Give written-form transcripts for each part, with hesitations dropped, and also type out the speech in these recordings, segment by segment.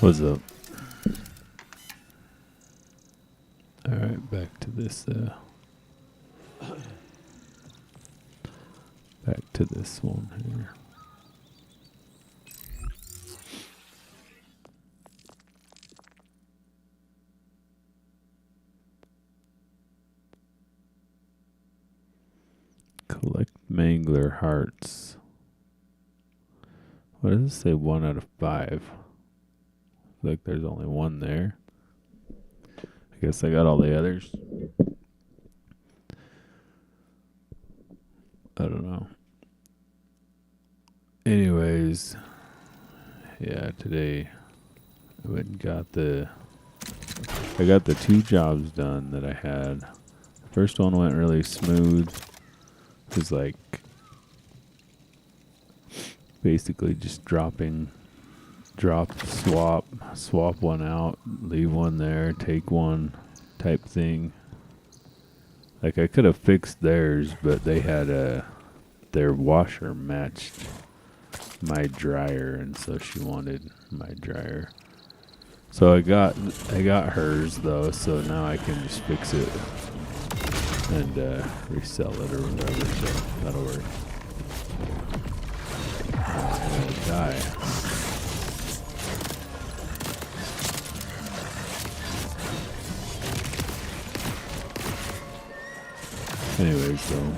What's up? Alright, back to this, back to this one here. Collect Mangler hearts. What does it say? 1 out of 5. Like there's only one there. I guess I got all the others. I don't know. Anyways, yeah, today I went and got the 2 jobs done that I had. The first one went really smooth. It was like basically just drop, swap one out, leave one there, take one type thing. Like I could have fixed theirs, but they had their washer matched my dryer, and so she wanted my dryer. So I got hers though, so now I can just fix it and resell it or whatever, so that'll work. I'm gonna die. Anyways, so and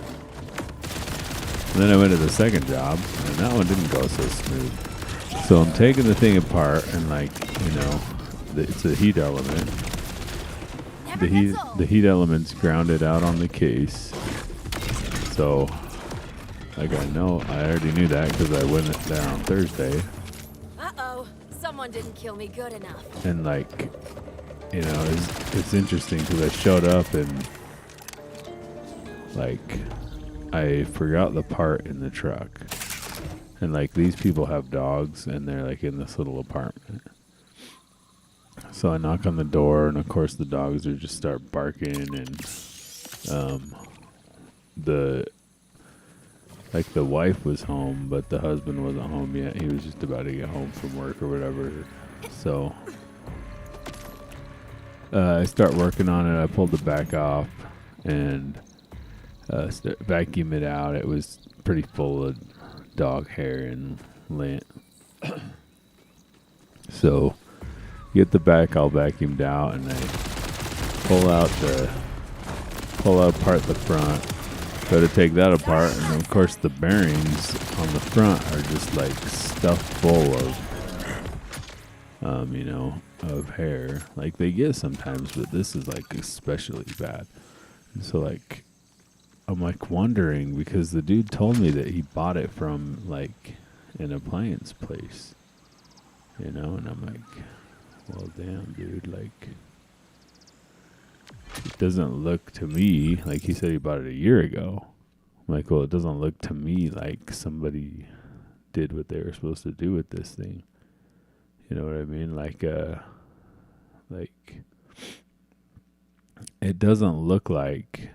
then I went to the second job, and that one didn't go so smooth. So I'm taking the thing apart, and like, you know, it's a heat element. The heat element's grounded out on the case. So, like I already knew that because I went there on Thursday. Uh-oh, someone didn't kill me good enough. And like, you know, it's interesting because I showed up and like I forgot the part in the truck. And like these people have dogs and they're like in this little apartment. So I knock on the door, and of course the dogs are just start barking, and the wife was home, but the husband wasn't home yet. He was just about to get home from work or whatever. So I start working on it. I pulled the back off and vacuum it out. It was pretty full of dog hair and lint. So get the back all vacuumed out, and I pull apart the front. Go to take that apart, and of course the bearings on the front are just like stuffed full of, you know, of hair. Like they get sometimes, but this is like especially bad. And so like, I'm like wondering, because the dude told me that he bought it from like an appliance place, you know, and I'm like, well, damn, dude, like, it doesn't look to me like he said he bought it a year ago. I'm like, well, it doesn't look to me like somebody did what they were supposed to do with this thing. You know what I mean? Like, it doesn't look like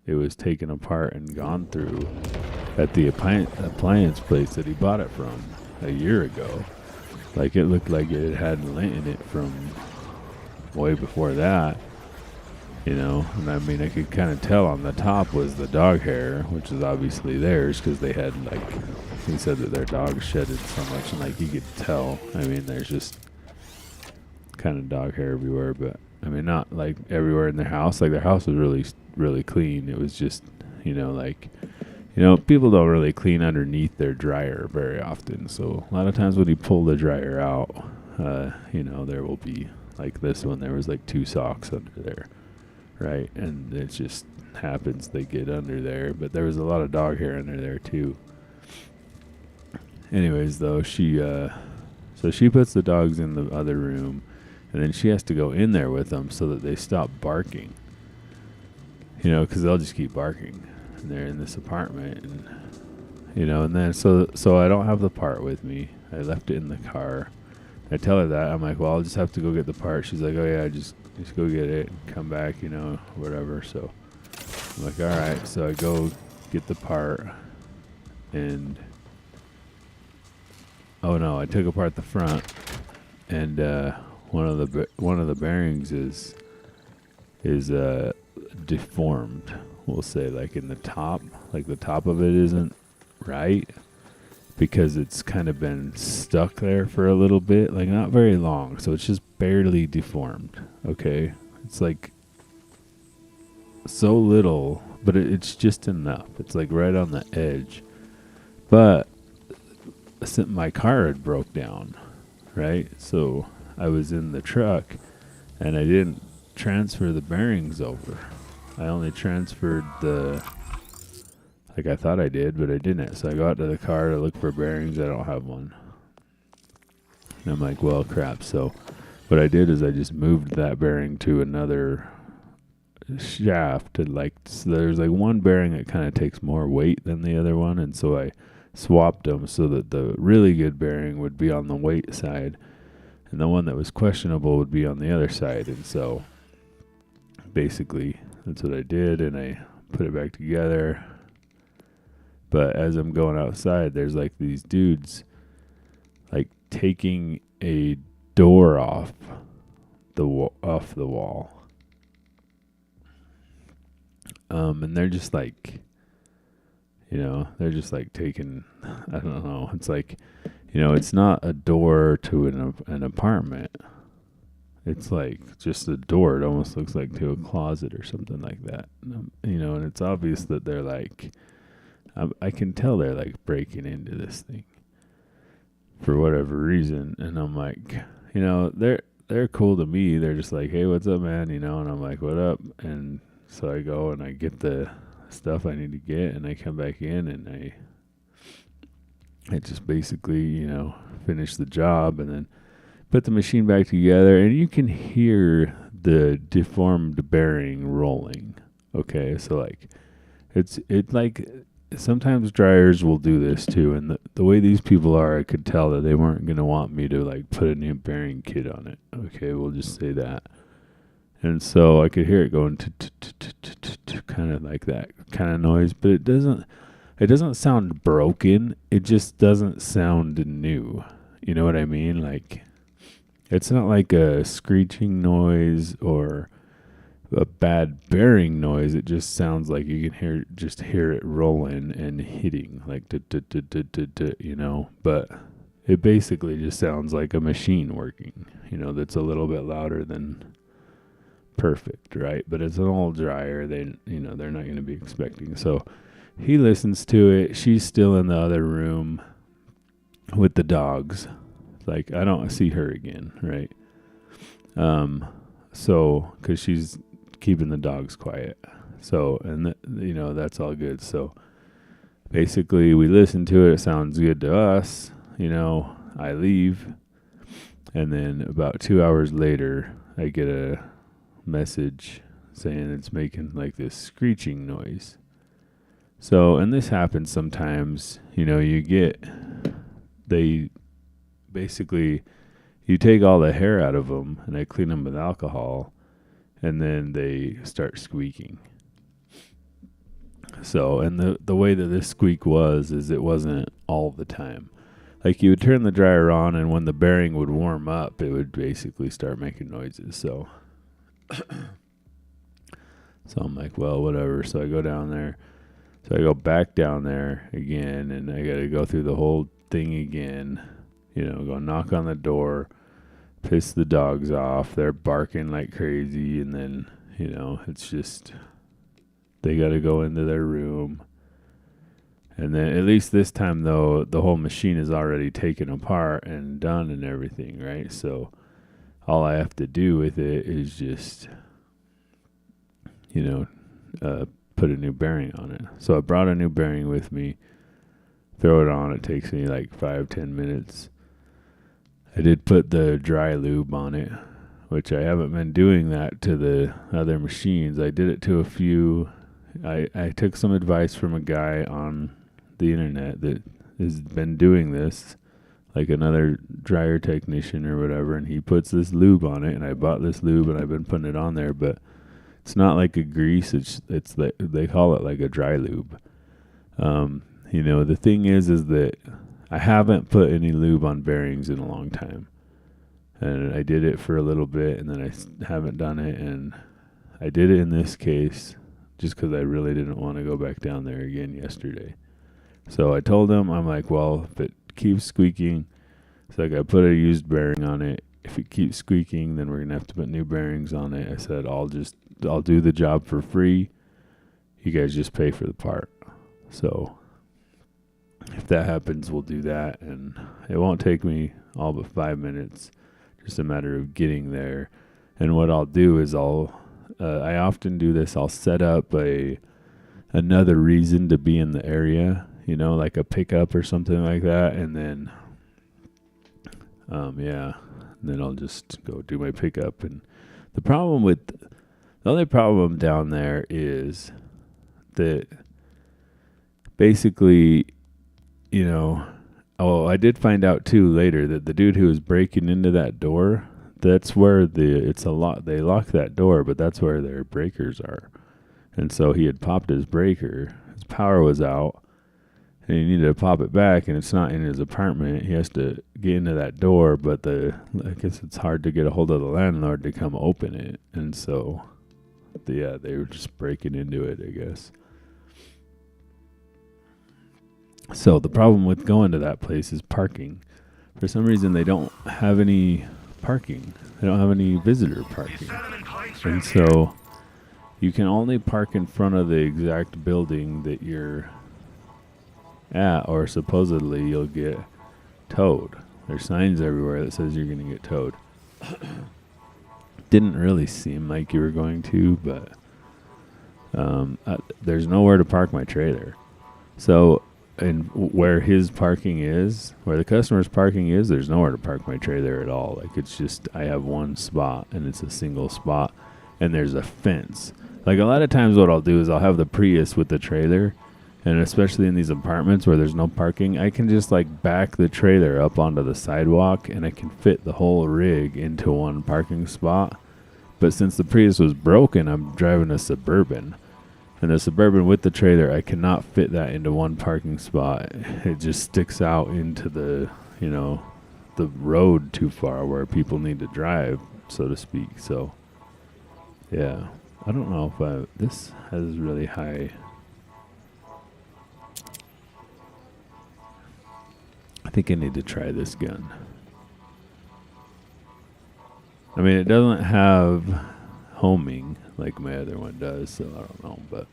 it was taken apart and gone through at the appliance place that he bought it from a year ago. Like, it looked like it had lint in it from way before that, you know. And I mean, I could kind of tell on the top was the dog hair, which is obviously theirs because they had, like, he said that their dog shedded so much, and like you could tell. I mean, there's just kind of dog hair everywhere, but I mean, not like everywhere in their house. Like, their house was really, really clean. It was just, you know, like, you know, people don't really clean underneath their dryer very often. So a lot of times when you pull the dryer out, you know, there will be, like this one, there was like 2 socks under there, right? And it just happens they get under there. But there was a lot of dog hair under there too. Anyways, though, so she puts the dogs in the other room, and then she has to go in there with them so that they stop barking. You know, because they'll just keep barking. And they're in this apartment, and you know, and then so I don't have the part with me. I left it in the car. I tell her that. I'm like, well, I'll just have to go get the part. She's like, oh yeah, just go get it and come back, you know, whatever. So I'm like, all right. So I go get the part, and oh no, I took apart the front, and one of the bearings is deformed. We'll say, like in the top, like the top of it isn't right because it's kind of been stuck there for a little bit, like not very long, so it's just barely deformed. Okay, it's like so little, but it's just enough. It's like right on the edge. But my car had broke down, right? So I was in the truck and I didn't transfer the bearings over. I only transferred like I thought I did, but I didn't. So I go out to the car to look for bearings. I don't have one. And I'm like, well, crap. So what I did is I just moved that bearing to another shaft. And so there's like one bearing that kind of takes more weight than the other one. And so I swapped them so that the really good bearing would be on the weight side and the one that was questionable would be on the other side. And so basically that's what I did, and I put it back together. But as I'm going outside, there's like these dudes like taking a door off the wall. And they're just like, they're just like taking, I don't know. It's like, it's not a door to an apartment. It's like just a door. It almost looks like to a closet or something like that. And it's obvious that they're like, I can tell they're like breaking into this thing for whatever reason. And I'm like, they're cool to me. They're just like, hey, what's up, man? And I'm like, what up? And so I go and I get the stuff I need to get, and I come back in and I just basically, finish the job and then put the machine back together, and you can hear the deformed bearing rolling. Okay, so like it's like sometimes dryers will do this too, and the way these people are, I could tell that they weren't going to want me to like put a new bearing kit on it. Okay, we'll just say that. And so I could hear it going kind of like that kind of noise, but it doesn't sound broken. It just doesn't sound new. You know what I mean? Like, it's not like a screeching noise or a bad bearing noise. It just sounds like you can hear it rolling and hitting, like But it basically just sounds like a machine working. That's a little bit louder than perfect, right? But it's an old dryer. They're not going to be expecting. So he listens to it. She's still in the other room with the dogs. Like, I don't see her again, right? So, cause she's keeping the dogs quiet. So, and that's all good. So basically we listen to it. It sounds good to us. I leave. And then about 2 hours later, I get a message saying it's making like this screeching noise. So, and this happens sometimes, they basically, you take all the hair out of them and I clean them with alcohol, and then they start squeaking. So, and the way that this squeak is it wasn't all the time. Like, you would turn the dryer on, and when the bearing would warm up, it would basically start making noises. So I'm like, well, whatever. So I go down there. So I go back down there again, and I got to go through the whole thing again. Go knock on the door, piss the dogs off. They're barking like crazy, and then, it's just, they got to go into their room. And then at least this time, though, the whole machine is already taken apart and done and everything, right? So all I have to do with it is just, put a new bearing on it. So I brought a new bearing with me, throw it on. It takes me like 5-10 minutes. I did put the dry lube on it, which I haven't been doing that to the other machines. I did it to a few. I took some advice from a guy on the internet that has been doing this, like another dryer technician or whatever, and he puts this lube on it, and I bought this lube and I've been putting it on there, but it's not like a grease. It's like, they call it like a dry lube. The thing is that I haven't put any lube on bearings in a long time. And I did it for a little bit, and then I haven't done it. And I did it in this case just because I really didn't want to go back down there again yesterday. So I told him, I'm like, well, if it keeps squeaking, it's like I put a used bearing on it. If it keeps squeaking, then we're going to have to put new bearings on it. I said, I'll do the job for free. You guys just pay for the part. So if that happens, we'll do that. And it won't take me all but 5 minutes. Just a matter of getting there. And what I'll do is I often do this. I'll set up another reason to be in the area, like a pickup or something like that. And then, then I'll just go do my pickup. And the only problem down there is that basically, I did find out too later that the dude who was breaking into that door, that's where they lock that door, but that's where their breakers are. And so he had popped his breaker, his power was out, and he needed to pop it back, and it's not in his apartment. He has to get into that door, but I guess it's hard to get a hold of the landlord to come open it. And so, they were just breaking into it, I guess. So the problem with going to that place is parking. For some reason, they don't have any parking. They don't have any visitor parking. And so you can only park in front of the exact building that you're at, or supposedly you'll get towed. There's signs everywhere that says you're going to get towed. Didn't really seem like you were going to, but there's nowhere to park my trailer. So, and where his parking is, where the customer's parking is, there's nowhere to park my trailer at all. Like, it's just, I have one spot, and it's a single spot, and there's a fence. Like, a lot of times what I'll do is I'll have the Prius with the trailer, and especially in these apartments where there's no parking, I can just, back the trailer up onto the sidewalk, and I can fit the whole rig into one parking spot. But since the Prius was broken, I'm driving a Suburban. And the Suburban with the trailer, I cannot fit that into one parking spot. It just sticks out into the road too far where people need to drive, so to speak. So, yeah. I don't know if this has really high. I think I need to try this gun. I mean, it doesn't have homing like my other one does, so I don't know. But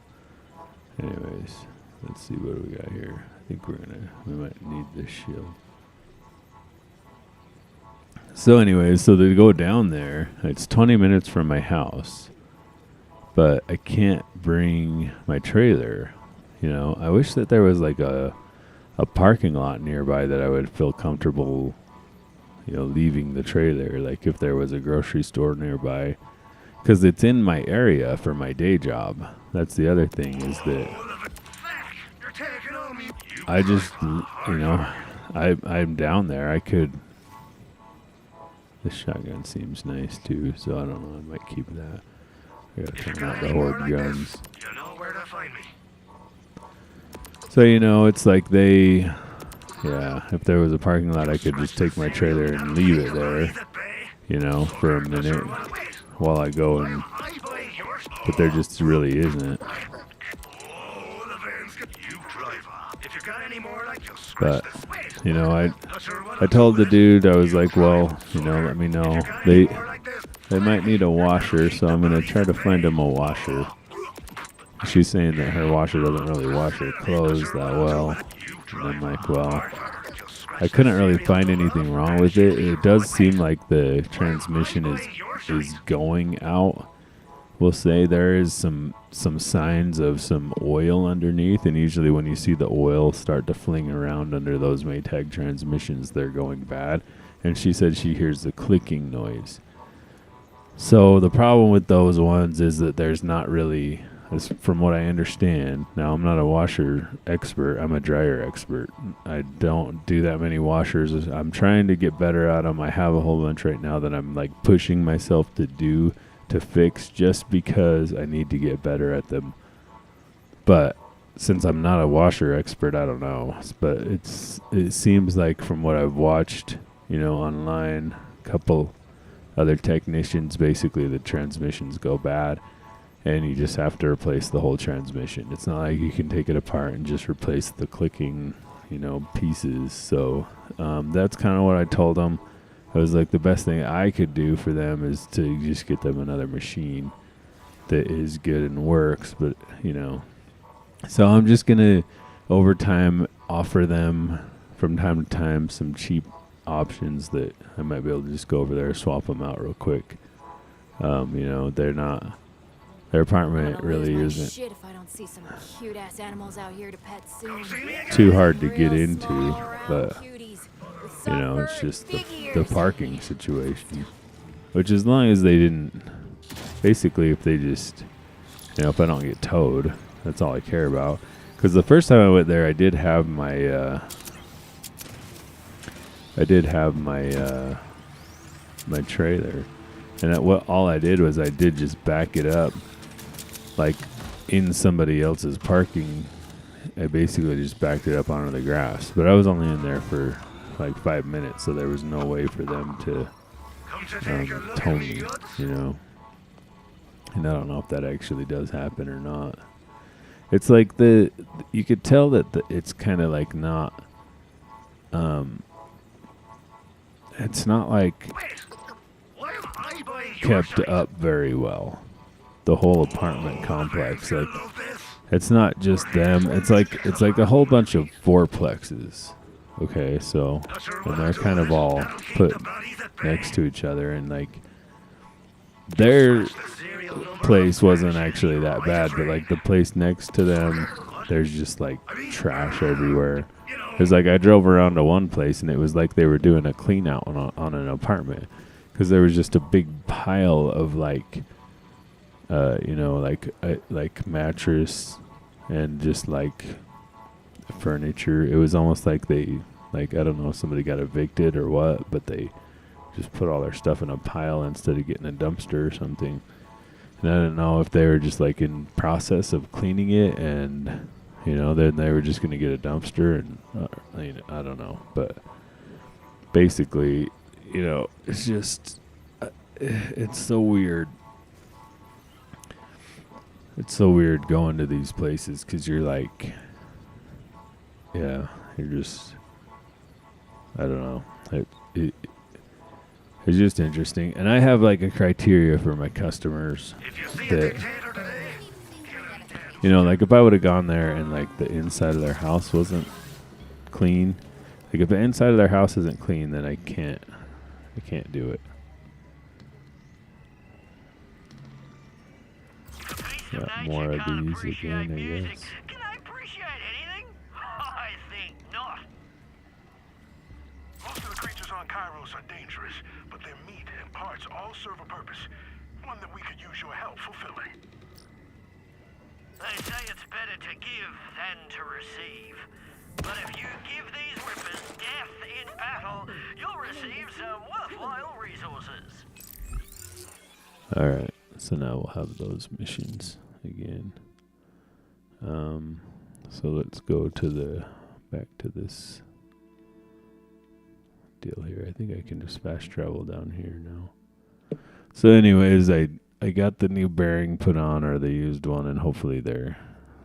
anyways, let's see what we got here. I think we might need this shield. So anyways, so to go down there, it's 20 minutes from my house, but I can't bring my trailer. I wish that there was a parking lot nearby that I would feel comfortable, leaving the trailer. Like if there was a grocery store nearby, because it's in my area for my day job. That's the other thing, is that I just, I'm down there. I could. This shotgun seems nice too, so I don't know. I might keep that. I gotta turn out the horde guns. You know where to find me. So, it's like if there was a parking lot, I could just take my trailer and leave it there, for a minute while I go and, but there just really isn't. But, I told the dude, I was like, well, let me know. They might need a washer, so I'm going to try to find them a washer. She's saying that her washer doesn't really wash her clothes that well. And I'm like, well, I couldn't really find anything wrong with it. It does seem like the transmission is going out. We'll say there is some signs of some oil underneath, and usually when you see the oil start to fling around under those Maytag transmissions, they're going bad. And she said she hears the clicking noise. So the problem with those ones is that there's not really, from what I understand, now I'm not a washer expert, I'm a dryer expert. I don't do that many washers. I'm trying to get better at them. I have a whole bunch right now that I'm pushing myself to fix just because I need to get better at them. But since I'm not a washer expert, I don't know. But it seems like from what I've watched, online, other technicians. Basically, the transmissions go bad, and you just have to replace the whole transmission. It's not like you can take it apart and just replace the clicking, pieces. So that's kind of what I told them. I was like, the best thing I could do for them is to just get them another machine that is good and works. But, so I'm just going to, over time, offer them from time to time some cheap options that I might be able to just go over there, swap them out real quick. They're not, their apartment really isn't Shit if I don't see some cute ass animals out here to pet soon. too hard to get into, Small, round but cuties with it's soft just fur and the big ears. parking situation, which as long as they didn't, basically if they just, if I don't get towed, that's all I care about. Because the first time I went there, I did have my my trailer, and all I did was I did just back it up, like in somebody else's parking. I basically just backed it up onto the grass, but I was only in there for like 5 minutes, so there was no way for them to tow me, And I don't know if that actually does happen or not. It's like you could tell that it's kind of like not, it's not like kept up very well. The whole apartment complex, like it's not just them. It's like a whole bunch of fourplexes. Okay, so and they're kind of all put next to each other, and like their place wasn't actually that bad, but like the place next to them, there's just like trash everywhere. It's like I drove around to one place and it was like they were doing a clean out on an apartment, because there was just a big pile of like like mattress and just like furniture. It was almost like they, like, I don't know if somebody got evicted or what, but they just put all their stuff in a pile instead of getting a dumpster or something. And I don't know if they were just like in process of cleaning it, and then they were just going to get a dumpster, and I don't know, but basically, it's just it's so weird. It's so weird going to these places, because you're like, you're just, I don't know. It's just interesting. And I have like a criteria for my customers that, like if I would have gone there and like the inside of their house wasn't clean, like if the inside of their house isn't clean, then I can't do it. Got more of these again, I guess. Can I appreciate anything? I think not. Most of the creatures on Kairos are dangerous, but their meat and parts all serve a purpose. One that we could use your help fulfilling. They say it's better to give than to receive. But if you give these rippers death in battle, you'll receive some worthwhile resources. Alright, so now we'll have those missions again. So let's go back to this deal here. I think I can just fast travel down here now. So anyways, I got the new bearing put on, or the used one, and hopefully there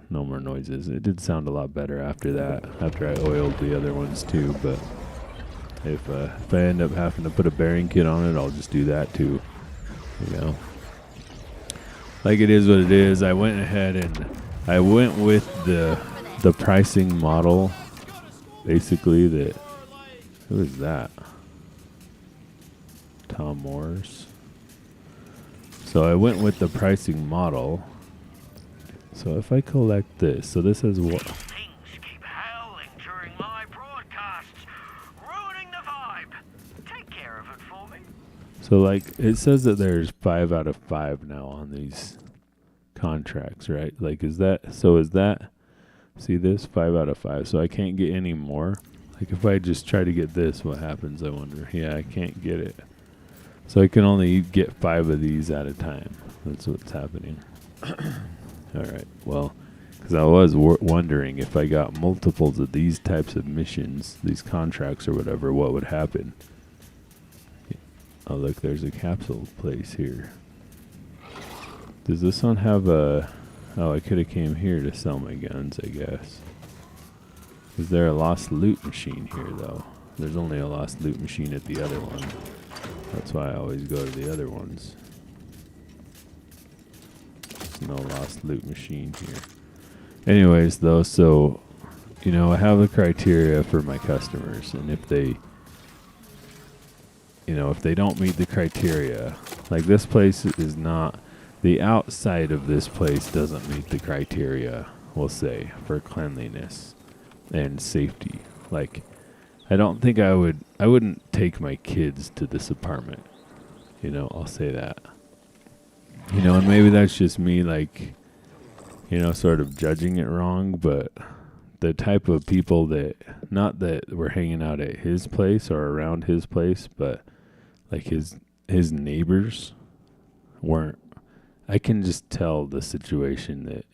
no more noises. It did sound a lot better after that, after I oiled the other ones too, but if I end up having to put a bearing kit on it, I'll just do that too. Like, it is what it is. I went ahead and I went with the pricing model, basically. That, who is that? Tom Morris. So I went with the pricing model. So if I collect this, so this is what. Things keep howling during my broadcasts, ruining the vibe. Take care of it for me. So like it says that there's 5 out of 5 now on these contracts, right? Like is that, see this 5 out of 5. So I can't get any more. Like if I just try to get this, what happens? I wonder. Yeah, I can't get it. So I can only get 5 of these at a time. That's what's happening. All right. Well, because I was wondering if I got multiples of these types of missions, these contracts or whatever, what would happen? Oh, look, there's a capsule place here. Does this one have a... Oh, I could have came here to sell my guns, I guess. Is there a lost loot machine here, though? There's only a lost loot machine at the other one. That's why I always go to the other ones. There's no lost loot machine here. Anyways, though, so... You know, I have the criteria for my customers, and if they... You know, if they don't meet the criteria... Like, this place is not... The outside of this place doesn't meet the criteria, we'll say, for cleanliness and safety. Like, I don't think I wouldn't take my kids to this apartment. You know, I'll say that. You know, and maybe that's just me, like, you know, sort of judging it wrong, but the type of people that, not that were hanging out at his place or around his place, but like his neighbors weren't. I can just tell the situation that,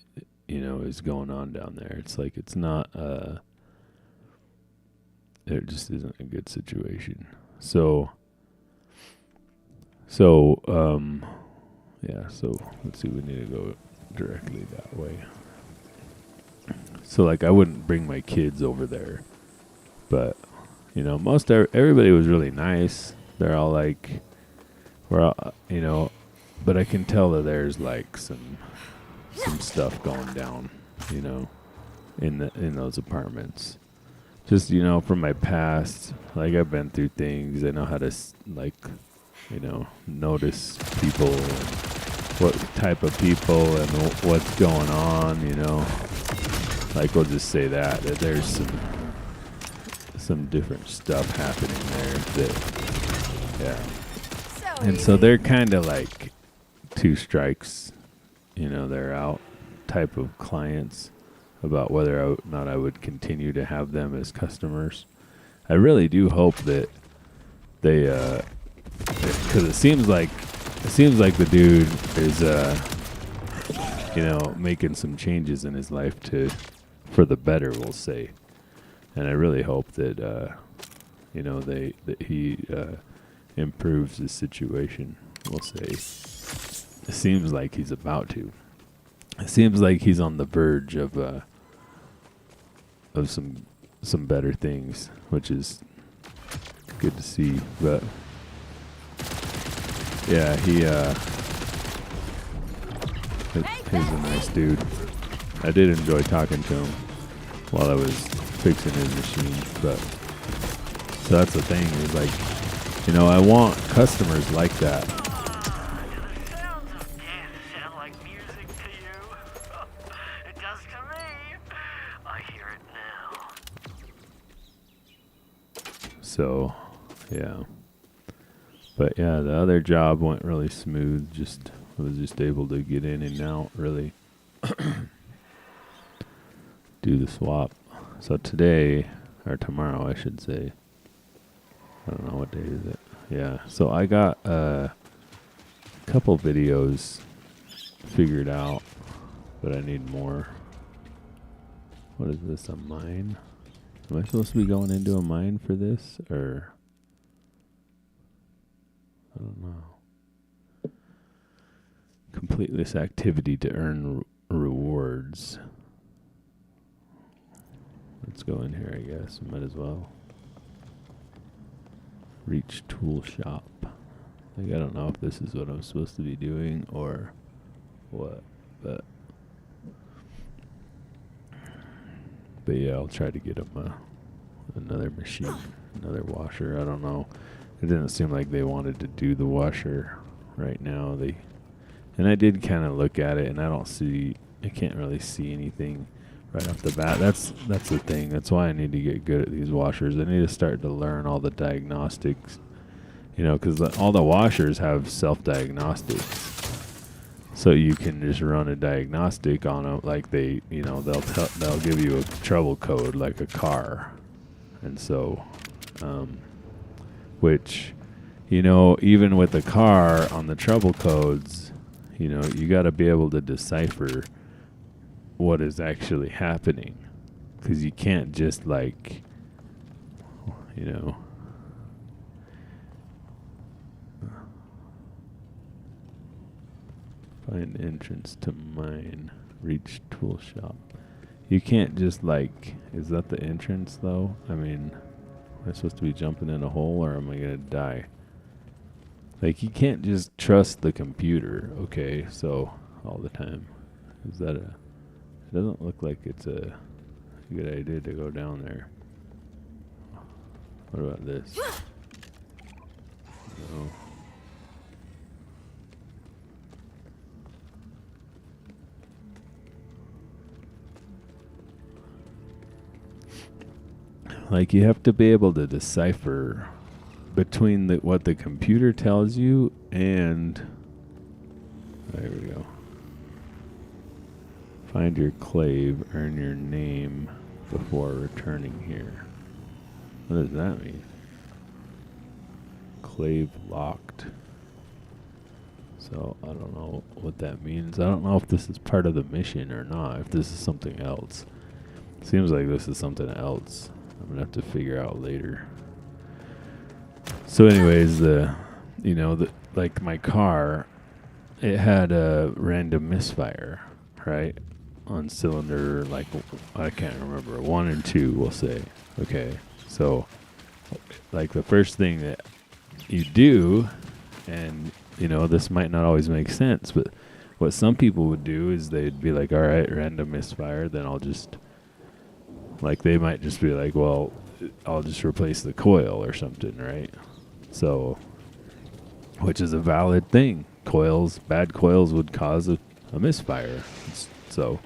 you know, is going on down there. It's like, it's not, it just isn't a good situation. So, yeah, so let's see, we need to go directly that way. So, like, I wouldn't bring my kids over there, but, you know, everybody was really nice. They're all like, we're all, you know, but I can tell that there's like some stuff going down, you know, in those apartments. Just, you know, from my past, like, I've been through things. I know how to like, you know, notice people, and what type of people, and what's going on, you know. Like, we'll just say that there's some different stuff happening there that, yeah. And so they're kind of like 2 strikes, you know, they're out type of clients about whether or not I would continue to have them as customers. I really do hope that they, because it seems like the dude is, you know, making some changes in his life for the better, we'll say. And I really hope that, you know, that he improves his situation, we'll say. It seems like he's about to. It seems like he's on the verge of some better things, which is good to see. But yeah, he's a nice dude. I did enjoy talking to him while I was fixing his machine. But so that's the thing, is like, you know, I want customers like that. So, yeah. But yeah, the other job went really smooth. I was just able to get in and out, really. Do the swap. So today, or tomorrow, I should say. I don't know what day is it. Yeah. So I got a couple videos figured out, but I need more. What is this, a mine? Am I supposed to be going into a mine for this, or I don't know. Complete this activity to earn rewards. Let's go in here, I guess. Might as well. Reach tool shop. Like, I don't know if this is what I'm supposed to be doing or what, but yeah, I'll try to get him another machine, another washer. I don't know. It didn't seem like they wanted to do the washer right now. And I did kind of look at it, and I can't really see anything right off the bat. That's the thing. That's why I need to get good at these washers. I need to start to learn all the diagnostics, you know, because all the washers have self-diagnostics. So you can just run a diagnostic on them, like they'll give you a trouble code like a car, and so, which, you know, even with a car on the trouble codes, you know, you got to be able to decipher what is actually happening, because you can't just, like, you know, Find entrance to mine. Reach tool shop. You can't just like, is that the entrance though? I mean, am I supposed to be jumping in a hole or am I gonna die? Like, you can't just trust the computer, okay, so, all the time. Is that a... It doesn't look like it's a good idea to go down there. What about this? No. Like, you have to be able to decipher between what the computer tells you and... There we go. Find your clave, earn your name before returning here. What does that mean? Clave locked. So, I don't know what that means. I don't know if this is part of the mission or not, if this is something else. Seems like this is something else. I'm gonna have to figure out later. So anyways, like my car, it had a random misfire, right? On cylinder, like, I can't remember, 1 and 2, we'll say. Okay, so, like, the first thing that you do, and, this might not always make sense, but what some people would do is they'd be like, all right, random misfire, then I'll just, like, they might just be like, well, I'll just replace the coil or something, right? So, which is a valid thing. Bad coils would cause a misfire. So,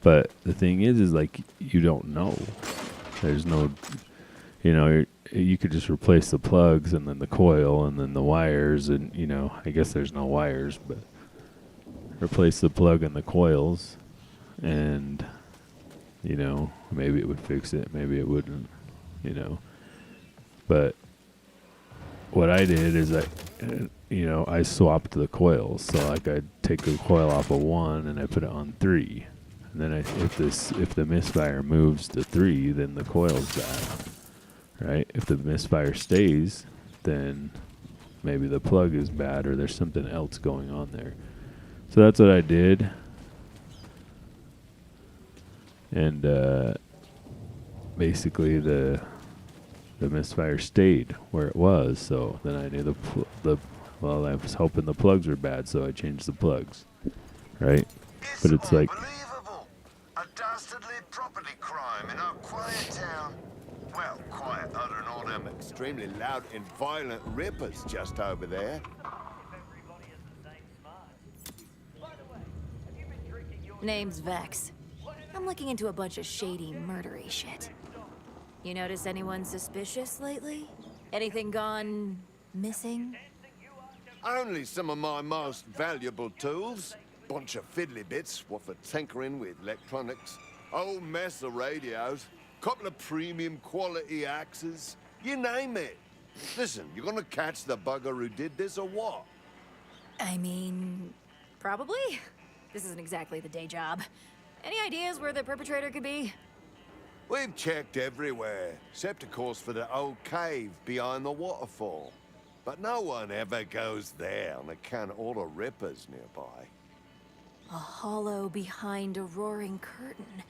but the thing is like, you don't know. There's no, you could just replace the plugs and then the coil and then the wires and, I guess there's no wires, but replace the plug and the coils and, maybe it would fix it, maybe it wouldn't, But what I did is I swapped the coils. So like I'd take the coil off of 1 and I put it on 3. And then if the misfire moves to 3, then the coil's bad. Right? If the misfire stays, then maybe the plug is bad or there's something else going on there. So that's what I did. And basically the misfire stayed where it was, so then I knew well, I was hoping the plugs were bad, so I changed the plugs, right? But it's like, unbelievable. A dastardly property crime in our quiet town. Well, quiet other than all them extremely loud and violent rippers just over there. Name's Vex. I'm looking into a bunch of shady, murdery shit. You notice anyone suspicious lately? Anything gone missing? Only some of my most valuable tools. Bunch of fiddly bits, what for tinkering with electronics. Old mess of radios. Couple of premium quality axes. You name it. Listen, you gonna catch the bugger who did this or what? I mean, probably. This isn't exactly the day job. Any ideas where the perpetrator could be? We've checked everywhere, except of course for the old cave behind the waterfall. But no one ever goes there on account of all the rippers nearby. A hollow behind a roaring curtain.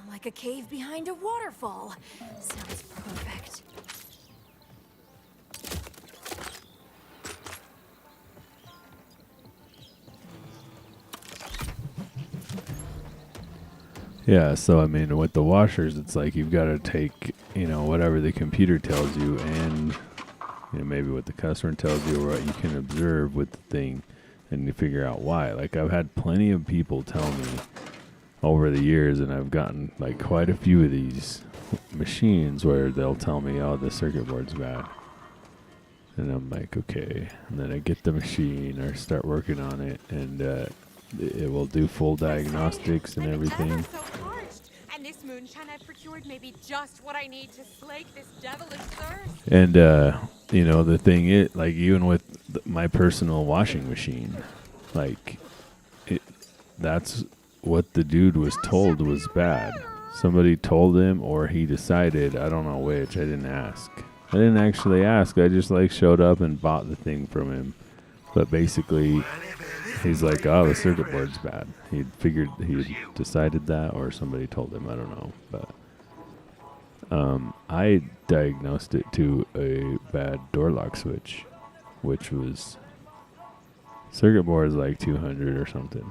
Like a cave behind a waterfall. Sounds perfect. yeah, so I mean, with the washers, it's like you've got to take, whatever the computer tells you and, maybe what the customer tells you or what you can observe with the thing and you figure out why. Like, I've had plenty of people tell me over the years, and I've gotten, like, quite a few of these machines where they'll tell me, oh, the circuit board's bad. And I'm like, okay. And then I get the machine or start working on it, and it will do full diagnostics and everything. Ever so parched. And this moonshine I've procured may be just what I need to slake this devilish thirst. And, the thing is, like, even with my personal washing machine, like, that's what the dude was told was bad. Somebody told him, or he decided, I don't know which, I didn't ask. I didn't actually ask, I just, like, showed up and bought the thing from him. But basically, he's like, oh, the circuit board's bad. He decided that, or somebody told him, I don't know. But I diagnosed it to a bad door lock switch, which was circuit board is like 200 or something.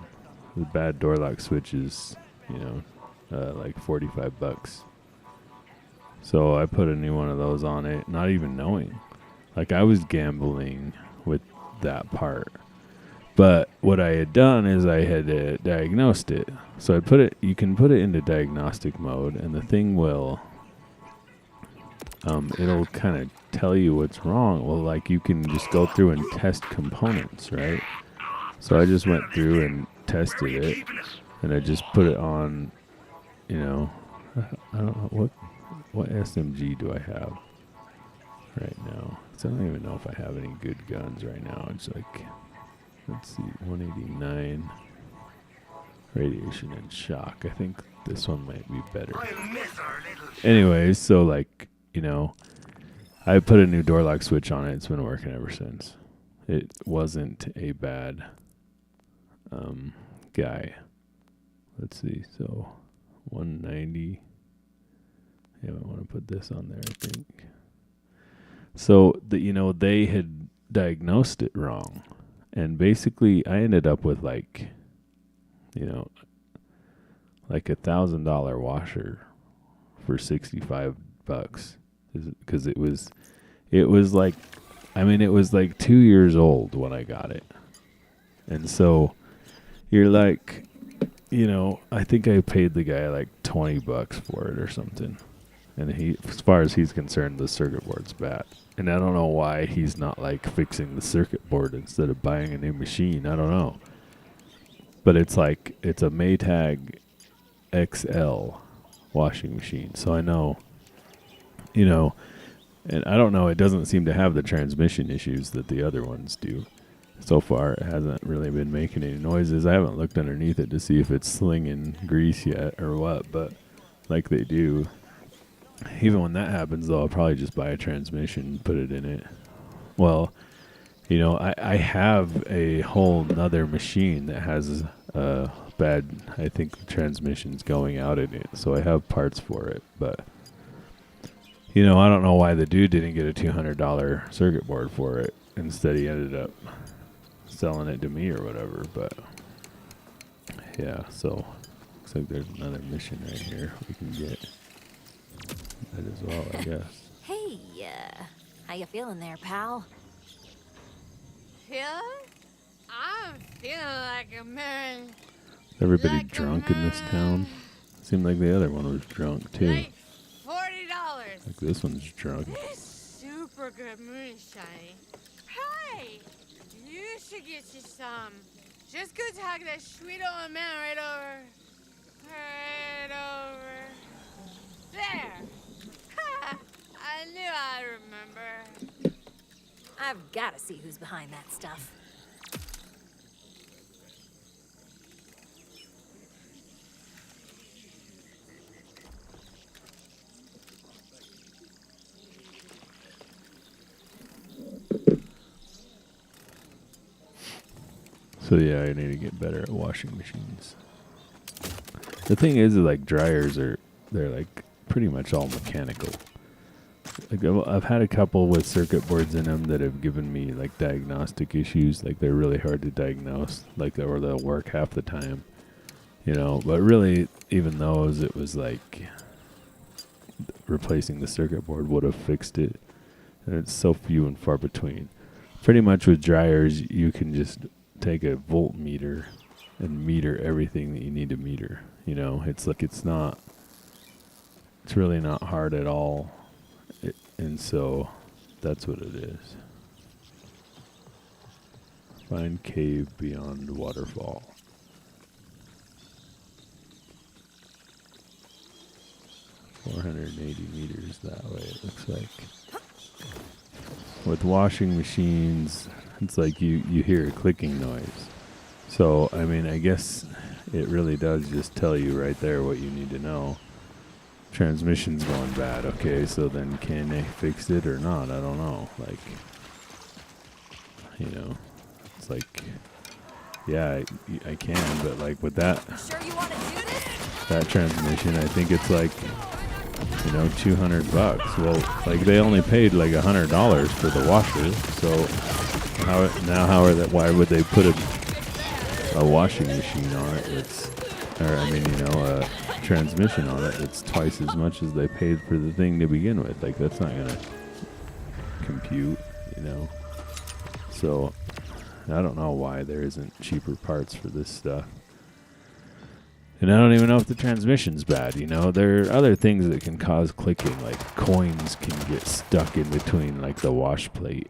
The bad door lock switch is, like $45. So I put a new one of those on it, not even knowing. Like, I was gambling with that part. But what I had done is I had diagnosed it. So you can put it into diagnostic mode, and the thing will, it'll kind of tell you what's wrong. Well, like, you can just go through and test components, right? So I just went through and tested it, and I just put it on, I don't know, what SMG do I have right now? 'Cause I don't even know if I have any good guns right now. It's like, let's see, 189 radiation and shock. I think this one might be better. Anyways, so like, I put a new door lock switch on it. It's been working ever since. It wasn't a bad guy. Let's see, so 190. Yeah, I want to put this on there, I think. So, they had diagnosed it wrong. And basically, I ended up with like $1,000 washer for $65, because it was like, it was like 2 years old when I got it, and so you're like, I think I paid the guy like $20 for it or something, and as far as he's concerned, the circuit board's bad. And I don't know why he's not like fixing the circuit board instead of buying a new machine. I don't know. But it's like, it's a Maytag XL washing machine. So I know, and I don't know, it doesn't seem to have the transmission issues that the other ones do. So far, it hasn't really been making any noises. I haven't looked underneath it to see if it's slinging grease yet or what, but like they do. Even when that happens, though, I'll probably just buy a transmission, put it in it. Well, I have a whole nother machine that has bad, I think, transmissions going out in it. So I have parts for it. But, I don't know why the dude didn't get a $200 circuit board for it. Instead, he ended up selling it to me or whatever. But, yeah, so looks like there's another mission right here we can get. That as well, I guess. Hey, how you feeling there, pal? I'm feeling like a man. Is everybody Like drunk in this town? Seemed like the other one was drunk too. Like $40. Like this one's drunk. Super good moonshine. Hey, you should get you some. Just go talk to that sweet old man right over. There. I knew I'd remember. I've got to see who's behind that stuff. So yeah, I need to get better at washing machines. The thing is, like, dryers they're like pretty much all mechanical. Like, I've had a couple with circuit boards in them that have given me like diagnostic issues. Like, they're really hard to diagnose, or they'll work half the time, But really, even those, it was like replacing the circuit board would have fixed it, and it's so few and far between. Pretty much with dryers, you can just take a voltmeter and meter everything that you need to meter. It's like, it's really not hard at all. And so that's what it is. Find cave beyond waterfall. $480 meters that way, it looks like. With washing machines, it's like you hear a clicking noise. So, I guess it really does just tell you right there what you need to know. Transmission's going bad. Okay, so then can they fix it or not? I don't know. Like, it's like yeah, I can, but like with that Sure you want to do this? that transmission, I think it's like, you know, $200. Well, like they only paid like $100 for the washer. So why would they put a washing machine on it? A transmission on it. It's twice as much as they paid for the thing to begin with. Like that's not gonna compute, you know. So I don't know why there isn't cheaper parts for this stuff. And I don't even know if the transmission's bad, you know. There are other things that can cause clicking, like coins can get stuck in between like the wash plate.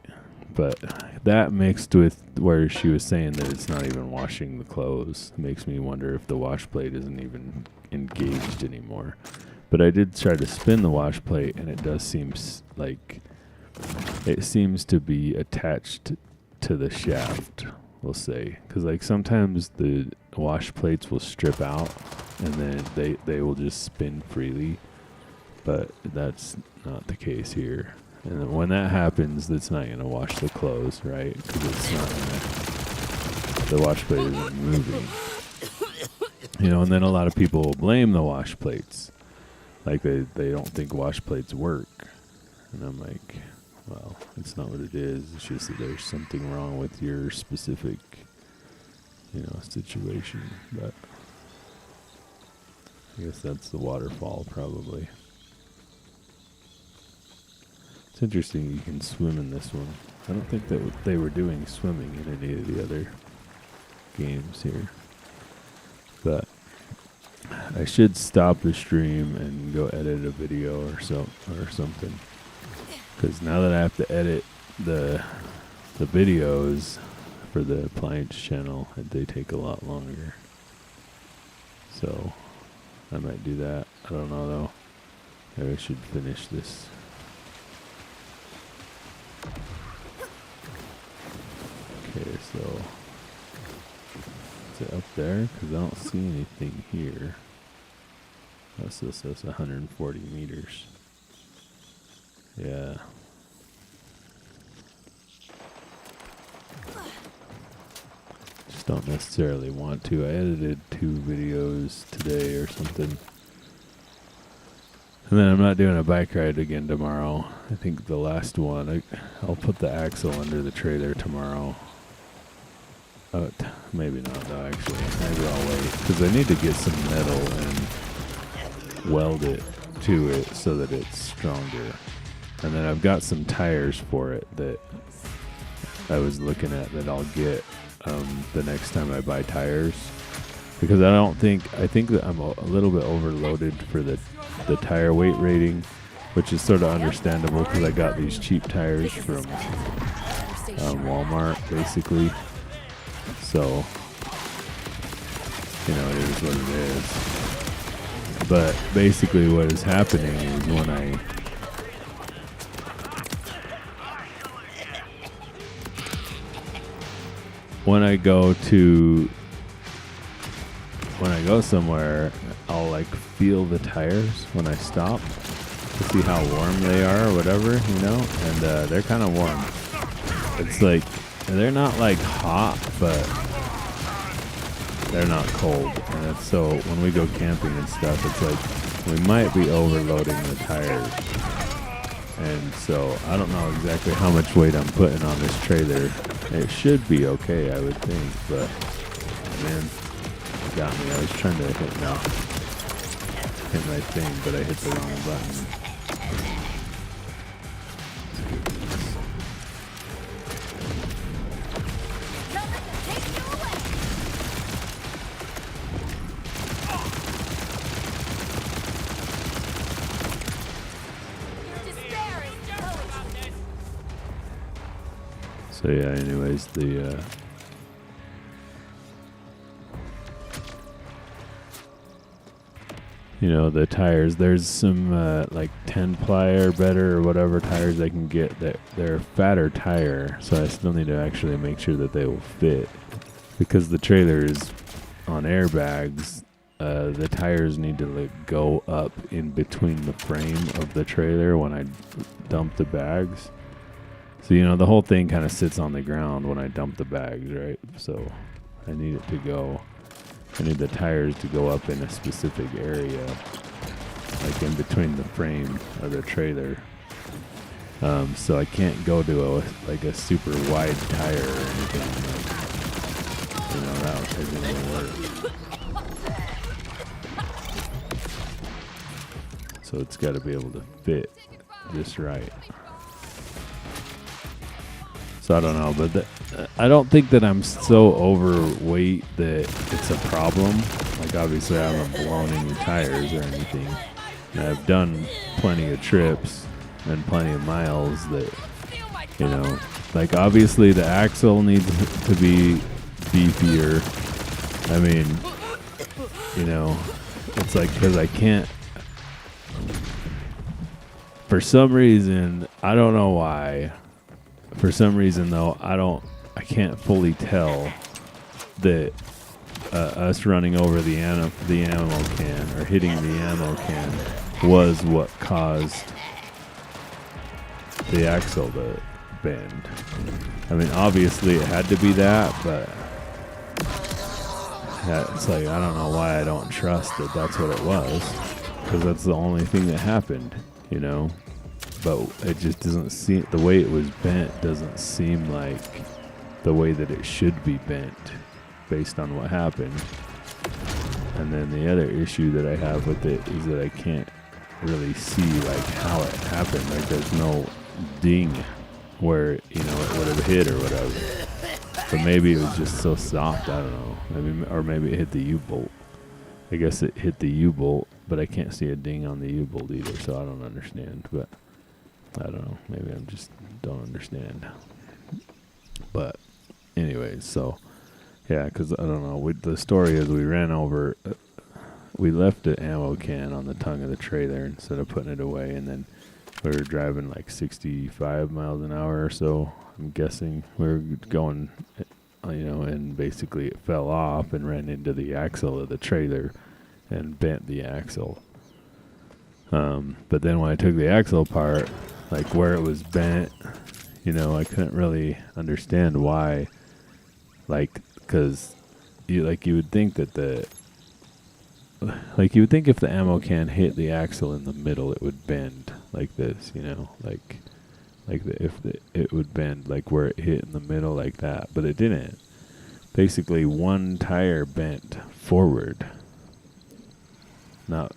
But that mixed with where she was saying that it's not even washing the clothes makes me wonder if the wash plate isn't even engaged anymore. But I did try to spin the wash plate, and it does seem like it seems to be attached to the shaft, we'll say. Because like sometimes the wash plates will strip out, and then they will just spin freely. But that's not the case here. And then when that happens, that's not going to wash the clothes, right? Because it's not gonna, the wash plate isn't moving. You know, and then a lot of people will blame the wash plates. Like they don't think wash plates work. And I'm like, well, it's not what it is. It's just that there's something wrong with your specific, you know, situation. But I guess that's the waterfall probably. It's interesting you can swim in this one. I don't think that they were doing swimming in any of the other games here. But I should stop the stream and go edit a video or something. Because now that I have to edit the videos for the appliance channel, they take a lot longer. So I might do that. I don't know though. Maybe I should finish this. Okay, so is it up there? Because I don't see anything here. Oh, so it's 140 meters. Yeah. Just don't necessarily want to. I edited 2 videos today or something. And then I'm not doing a bike ride again tomorrow. I think the last one, I'll put the axle under the trailer tomorrow. Maybe not though, actually. Maybe I'll wait. Because I need to get some metal and weld it to it so that it's stronger. And then I've got some tires for it that I was looking at that I'll get the next time I buy tires. Because I think that I'm a little bit overloaded for the tire weight rating, which is sort of understandable because I got these cheap tires from Walmart, basically. So, you know, it is what it is. But basically what is happening is when I go somewhere, I'll like feel the tires when I stop to see how warm they are or whatever, you know, and they're kind of warm. It's like, they're not like hot, but they're not cold. And it's so when we go camping and stuff, it's like we might be overloading the tires. And so I don't know exactly how much weight I'm putting on this trailer. It should be okay, I would think, but man, it got me. I was trying to hit my thing, but I hit the wrong button. So yeah, anyways, you know, the tires, there's some like 10 ply or better or whatever tires I can get that they're a fatter tire, so I still need to actually make sure that they will fit. Because the trailer is on airbags, the tires need to like go up in between the frame of the trailer when I dump the bags. So, you know, the whole thing kind of sits on the ground when I dump the bags, right? So I need it to go. I need the tires to go up in a specific area, like in between the frame of the trailer. So I can't go to a super wide tire or anything. Like, that isn't gonna work. So it's got to be able to fit just right. So I don't know, but I don't think that I'm so overweight that it's a problem. Like, obviously I haven't blown any tires or anything. And I've done plenty of trips and plenty of miles that, like, obviously the axle needs to be beefier. I mean, it's like, because I can't, for some reason, I don't know why. For some reason, though, I can't fully tell that us running over the ammo can or hitting the ammo can was what caused the axle to bend. I mean, obviously it had to be that, but it's like, I don't know why I don't trust that that's what it was, because that's the only thing that happened, But it just doesn't seem, the way it was bent doesn't seem like the way that it should be bent based on what happened. And then the other issue that I have with it is that I can't really see like how it happened. Like, there's no ding where, it would have hit or whatever. But maybe it was just so soft, I don't know. Maybe it hit the U-bolt. I guess it hit the U-bolt, but I can't see a ding on the U-bolt either, so I don't understand. But I don't know. Maybe I just don't understand. But anyways, so yeah, because I don't know. The story is we ran over. We left the ammo can on the tongue of the trailer instead of putting it away, and then we were driving like 65 miles an hour or so. I'm guessing we were going, and basically it fell off and ran into the axle of the trailer and bent the axle. But then when I took the axle apart, like where it was bent, I couldn't really understand why. Like, because you would think that you would think if the ammo can hit the axle in the middle, it would bend like this, it would bend like where it hit in the middle like that, but it didn't. Basically, one tire bent forward. Not,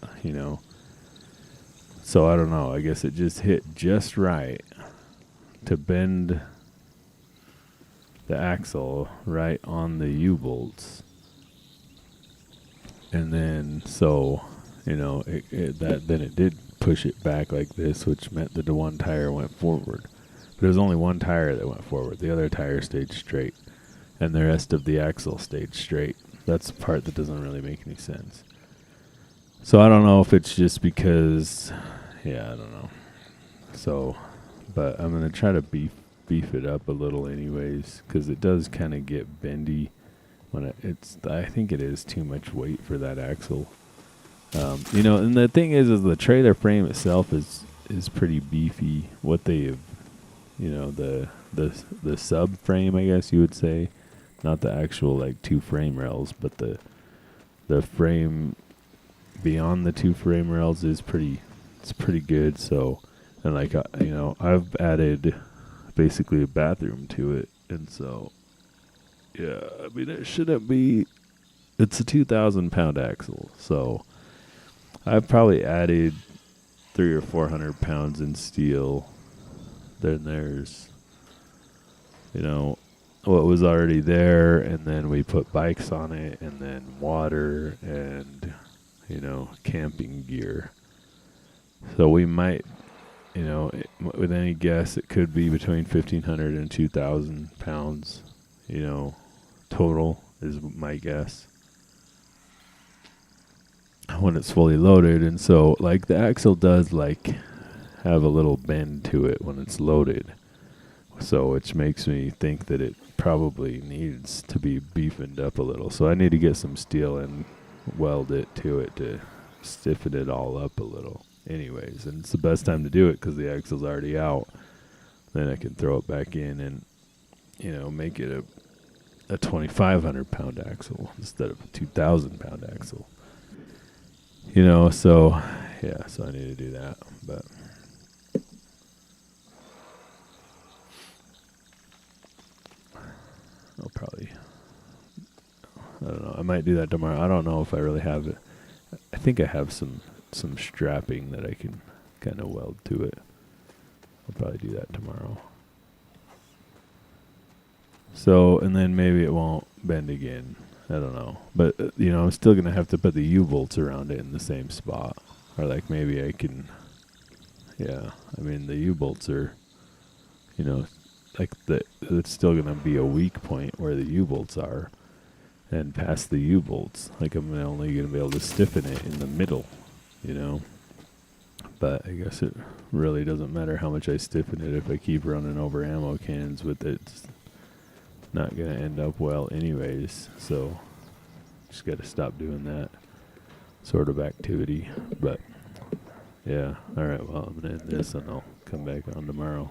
So I don't know. I guess it just hit just right to bend the axle right on the U-bolts. And then, so, then it did push it back like this, which meant that the one tire went forward. But there was only one tire that went forward. The other tire stayed straight. And the rest of the axle stayed straight. That's the part that doesn't really make any sense. So I don't know if it's just because, I don't know. So, but I'm going to try to beef it up a little anyways, because it does kind of get bendy when I think it is too much weight for that axle. And the thing is the trailer frame itself is pretty beefy. What they have, the sub frame, I guess you would say, not the actual like two frame rails, but the frame beyond the two frame rails is pretty good. So, and like I've added basically a bathroom to it, and so yeah, I mean it shouldn't be. It's a 2,000-pound axle, so I've probably added 300 or 400 pounds in steel. Then there's, what was already there, and then we put bikes on it, and then water, and, camping gear. So we might, with any guess, it could be between 1,500 and 2,000 pounds, total is my guess, when it's fully loaded. And so like the axle does like have a little bend to it when it's loaded, so which makes me think that it probably needs to be beefened up a little. So I need to get some steel and weld it to it to stiffen it all up a little anyways. And it's the best time to do it because the axle's already out. Then I can throw it back in and make it a 2,500 pound axle instead of a 2,000 pound axle. You know, so yeah, so I need to do that, but I'll probably, I don't know, I might do that tomorrow. I don't know if I really have it. I think I have some strapping that I can kind of weld to it. I'll probably do that tomorrow. So, and then maybe it won't bend again. I don't know. But, you know, I'm still going to have to put the U-bolts around it in the same spot. Or, like, maybe I can, yeah. I mean, the U-bolts are, you know, like, it's still going to be a weak point where the U-bolts are. And past the U-bolts, like, I'm only going to be able to stiffen it in the middle, you know. But I guess it really doesn't matter how much I stiffen it if I keep running over ammo cans with it. It's not going to end up well anyways. So just got to stop doing that sort of activity. But yeah, all right, well, I'm going to end this and I'll come back on tomorrow.